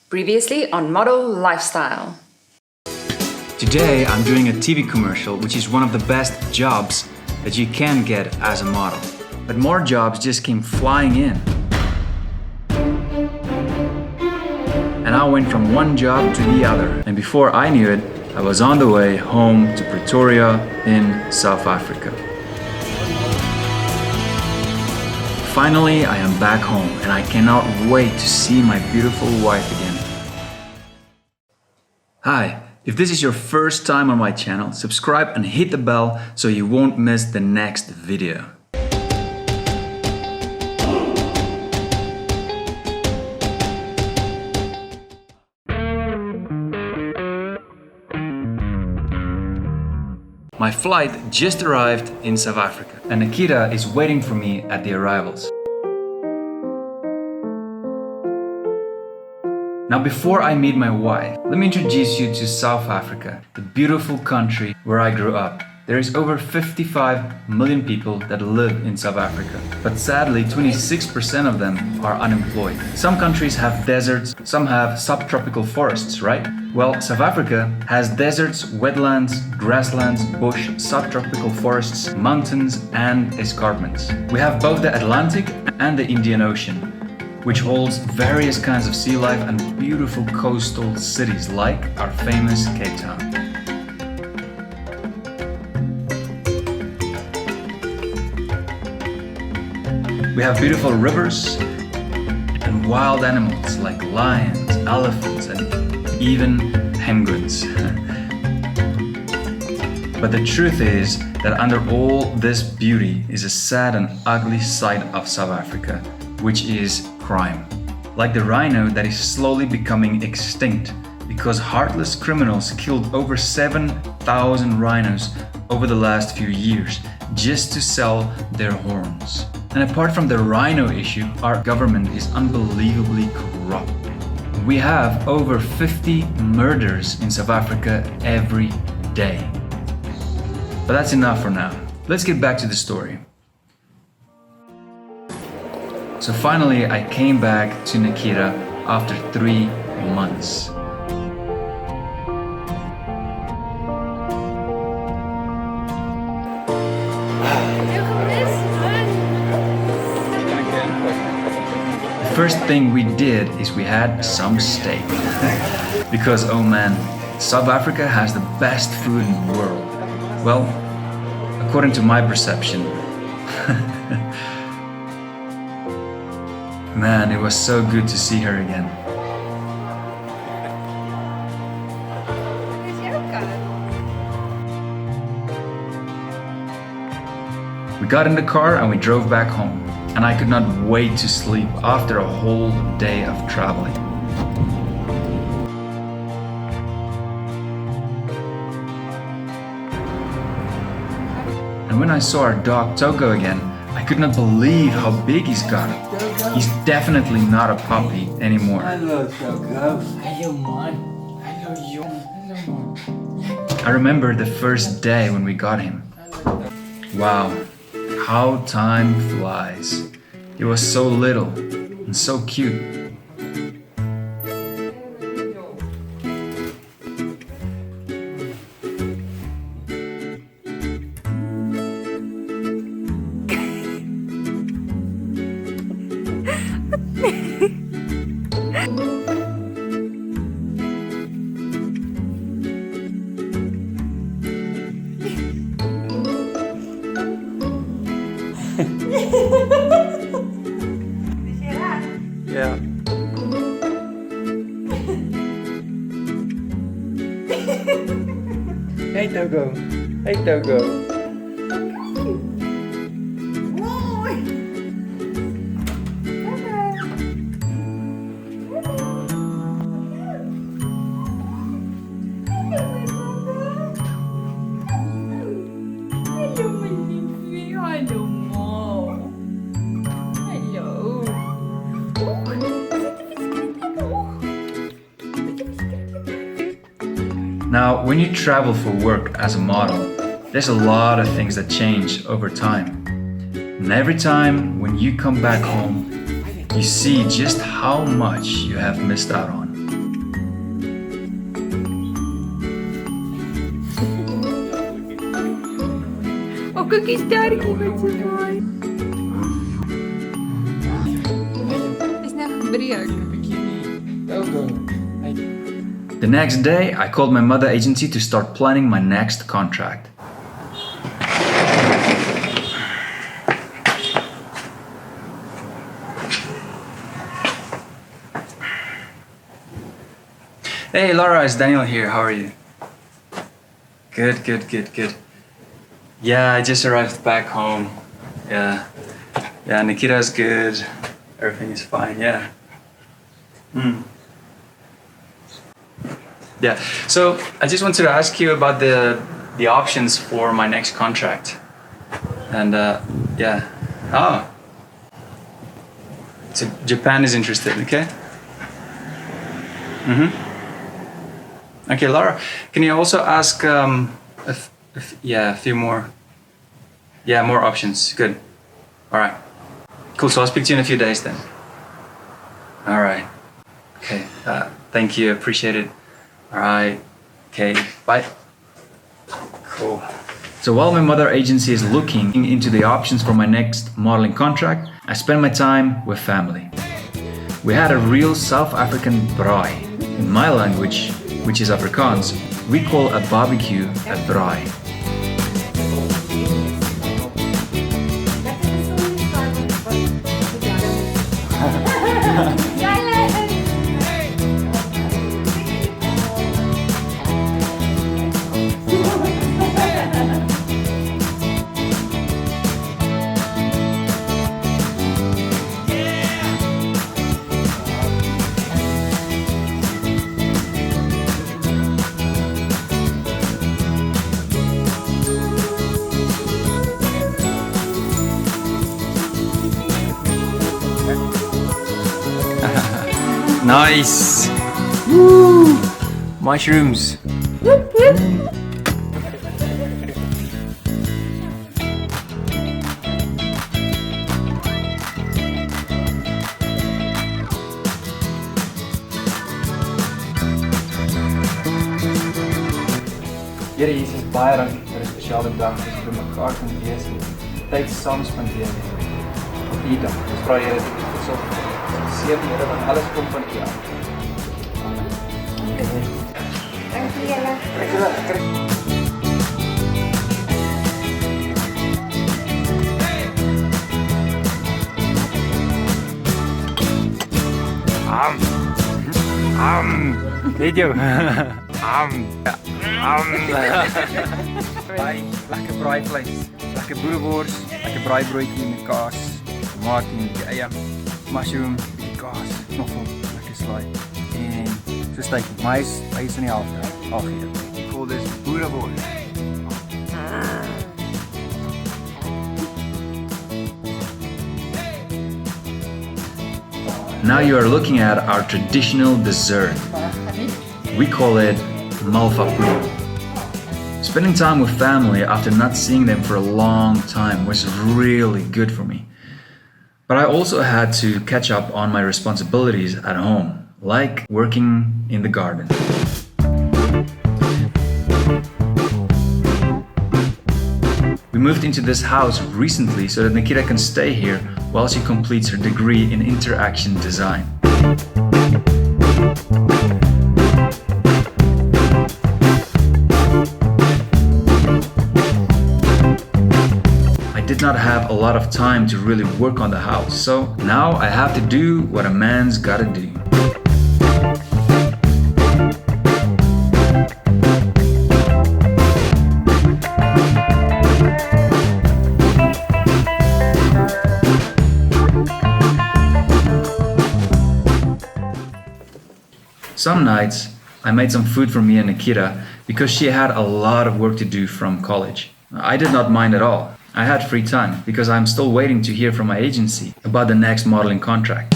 Previously on Model Lifestyle. Today I'm doing a TV commercial, which is one of the best jobs that you can get as a model. But more jobs just came flying in. And I went from one job to the other. And before I knew it, I was on the way home to Pretoria in South Africa. Finally, I am back home and I cannot wait to see my beautiful wife again. Hi, if this is your first time on my channel, subscribe and hit the bell so you won't miss the next video. My flight just arrived in South Africa and Nikita is waiting for me at the arrivals. Now before I meet my wife, let me introduce you to South Africa, the beautiful country where I grew up. There is over 55 million people that live in South Africa, but sadly 26% of them are unemployed. Some countries have deserts, some have subtropical forests, right? Well, South Africa has deserts, wetlands, grasslands, bush, subtropical forests, mountains and escarpments. We have both the Atlantic and the Indian Ocean, which holds various kinds of sea life and beautiful coastal cities like our famous Cape Town. We have beautiful rivers and wild animals like lions, elephants and even penguins. But the truth is that under all this beauty is a sad and ugly side of South Africa, which is crime. Like the rhino that is slowly becoming extinct because heartless criminals killed over 7,000 rhinos over the last few years just to sell their horns. And apart from the rhino issue, our government is unbelievably corrupt. We have over 50 murders in South Africa every day. But that's enough for now. Let's get back to the story. So finally, I came back to Nikita after 3 months. The first thing we did is we had some steak. Because, oh man, South Africa has the best food in the world. Well, according to my perception. Man, it was so good to see her again. We got in the car and we drove back home. And I could not wait to sleep after a whole day of traveling. And when I saw our dog Togo again, I could not believe how big he's got. He's definitely not a puppy anymore. Hello, Togo. Hello, Mom. Hello, you. Hello, Mom. I remember the first day when we got him. Wow, how time flies. He was so little and so cute. Yeah. Hey Togo. Hey Togo. Now, when you travel for work as a model, there's a lot of things that change over time. And every time when you come back home, you see just how much you have missed out on. cookies, Daddy. Is nou gebreek. The next day, I called my mother agency to start planning my next contract. Hey Laura, it's Daniel here. How are you? Good. Yeah, I just arrived back home. Yeah, Nikita's good. Everything is fine. Yeah. Yeah. So I just wanted to ask you about the options for my next contract. And yeah. Oh. So Japan is interested. Okay. Okay, Laura, can you also ask a few more? Yeah, more options. Good. All right. Cool. So I'll speak to you in a few days then. All right. Okay. Thank you. Appreciate it. All right. Okay. Bye. Cool. So while my mother agency is looking into the options for my next modeling contract, I spend my time with family. We had a real South African braai. In my language, which is Afrikaans, we call a barbecue a braai. Nice! Woo! Mushrooms! Here Jesus baie dankie vir 'n spesiale dag as ons by mekaar kan wees en tyd saam spandeer. Op hierdie dag, ons vra Here dat U versorg. Seën Here dat alles kom van U af. Dankie julle. Video. Baie lekker braaivleis, lekker boerewors, lekker braaibroodjie met kaas, tomaat en die eie, mushroom, die kaas, knoffel, lekker slaai en so steak. Maar hy is in die helfte. Al gee. Ek call this boerewors. Now you are looking at our traditional dessert. We call it malvapu. Spending time with family after not seeing them for a long time was really good for me. But I also had to catch up on my responsibilities at home, like working in the garden. We moved into this house recently so that Nikita can stay here while she completes her degree in interaction design. I did not have a lot of time to really work on the house, so now I have to do what a man's gotta do. Some nights, I made some food for me and Nikita because she had a lot of work to do from college. I did not mind at all. I had free time because I'm still waiting to hear from my agency about the next modeling contract.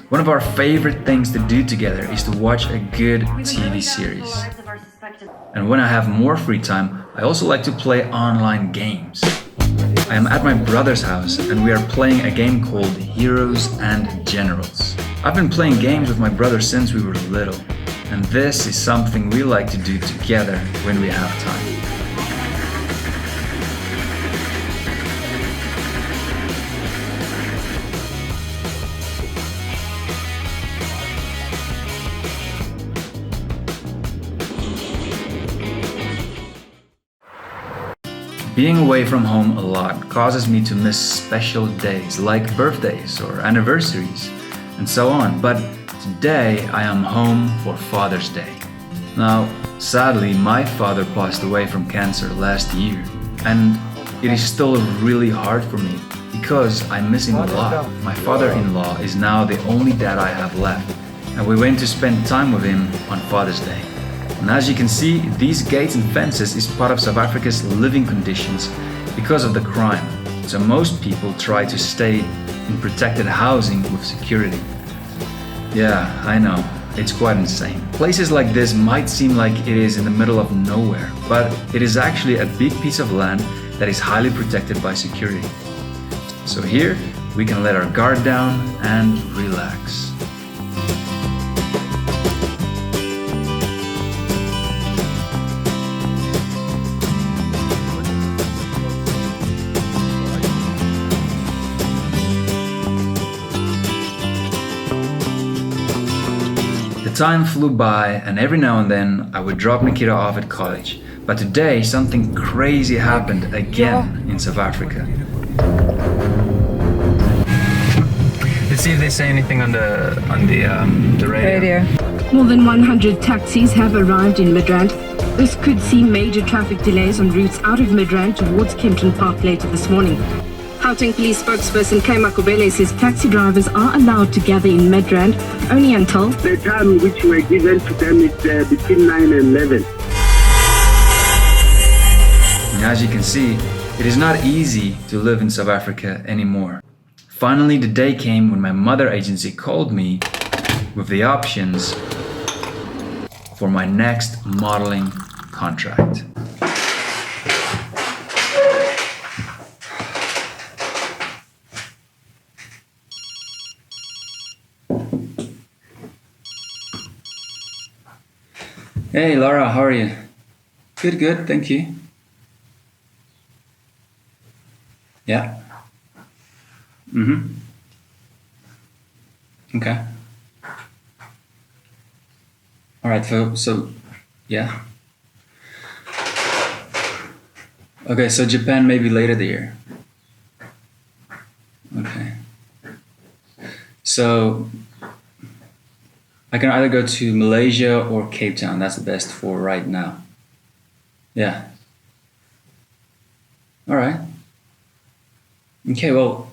One of our favorite things to do together is to watch a good TV series. And when I have more free time, I also like to play online games. I am at my brother's house and we are playing a game called Heroes and Generals. I've been playing games with my brother since we were little, and this is something we like to do together when we have time. Being away from home a lot causes me to miss special days like birthdays or anniversaries and so on, but today I am home for Father's Day. Now, sadly, my father passed away from cancer last year, and it is still really hard for me because I miss him a lot. My father-in-law is now the only dad I have left, and we went to spend time with him on Father's Day. And as you can see, these gates and fences is part of South Africa's living conditions because of the crime. So most people try to stay in protected housing with security. Yeah, I know, it's quite insane. Places like this might seem like it is in the middle of nowhere, but it is actually a big piece of land that is highly protected by security. So here, we can let our guard down and relax. Time flew by, and every now and then I would drop Nikita off at college. But today something crazy happened again in South Africa. Let's see if they say anything on the radio. More than 100 taxis have arrived in Midrand. This could see major traffic delays on routes out of Midrand towards Kempton Park later this morning. Gauteng Police spokesperson Kay Makubele says taxi drivers are allowed to gather in Midrand only until the time which were given to them is between 9 and 11. And as you can see, it is not easy to live in South Africa anymore. Finally, the day came when my mother agency called me with the options for my next modeling contract. Hey Laura, how are you? Good, thank you. Yeah. Okay. Alright, so yeah. Okay, so Japan maybe later the year. Okay. So I can either go to Malaysia or Cape Town. That's the best for right now. Yeah. All right. Okay, well,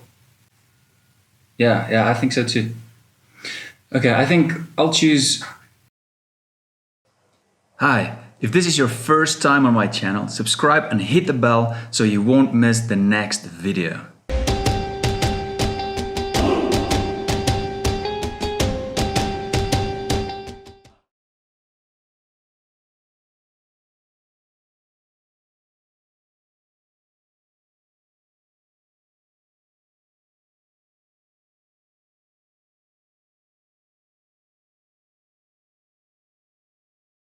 yeah, I think so too. Okay, I think I'll choose... Hi, if this is your first time on my channel, subscribe and hit the bell so you won't miss the next video.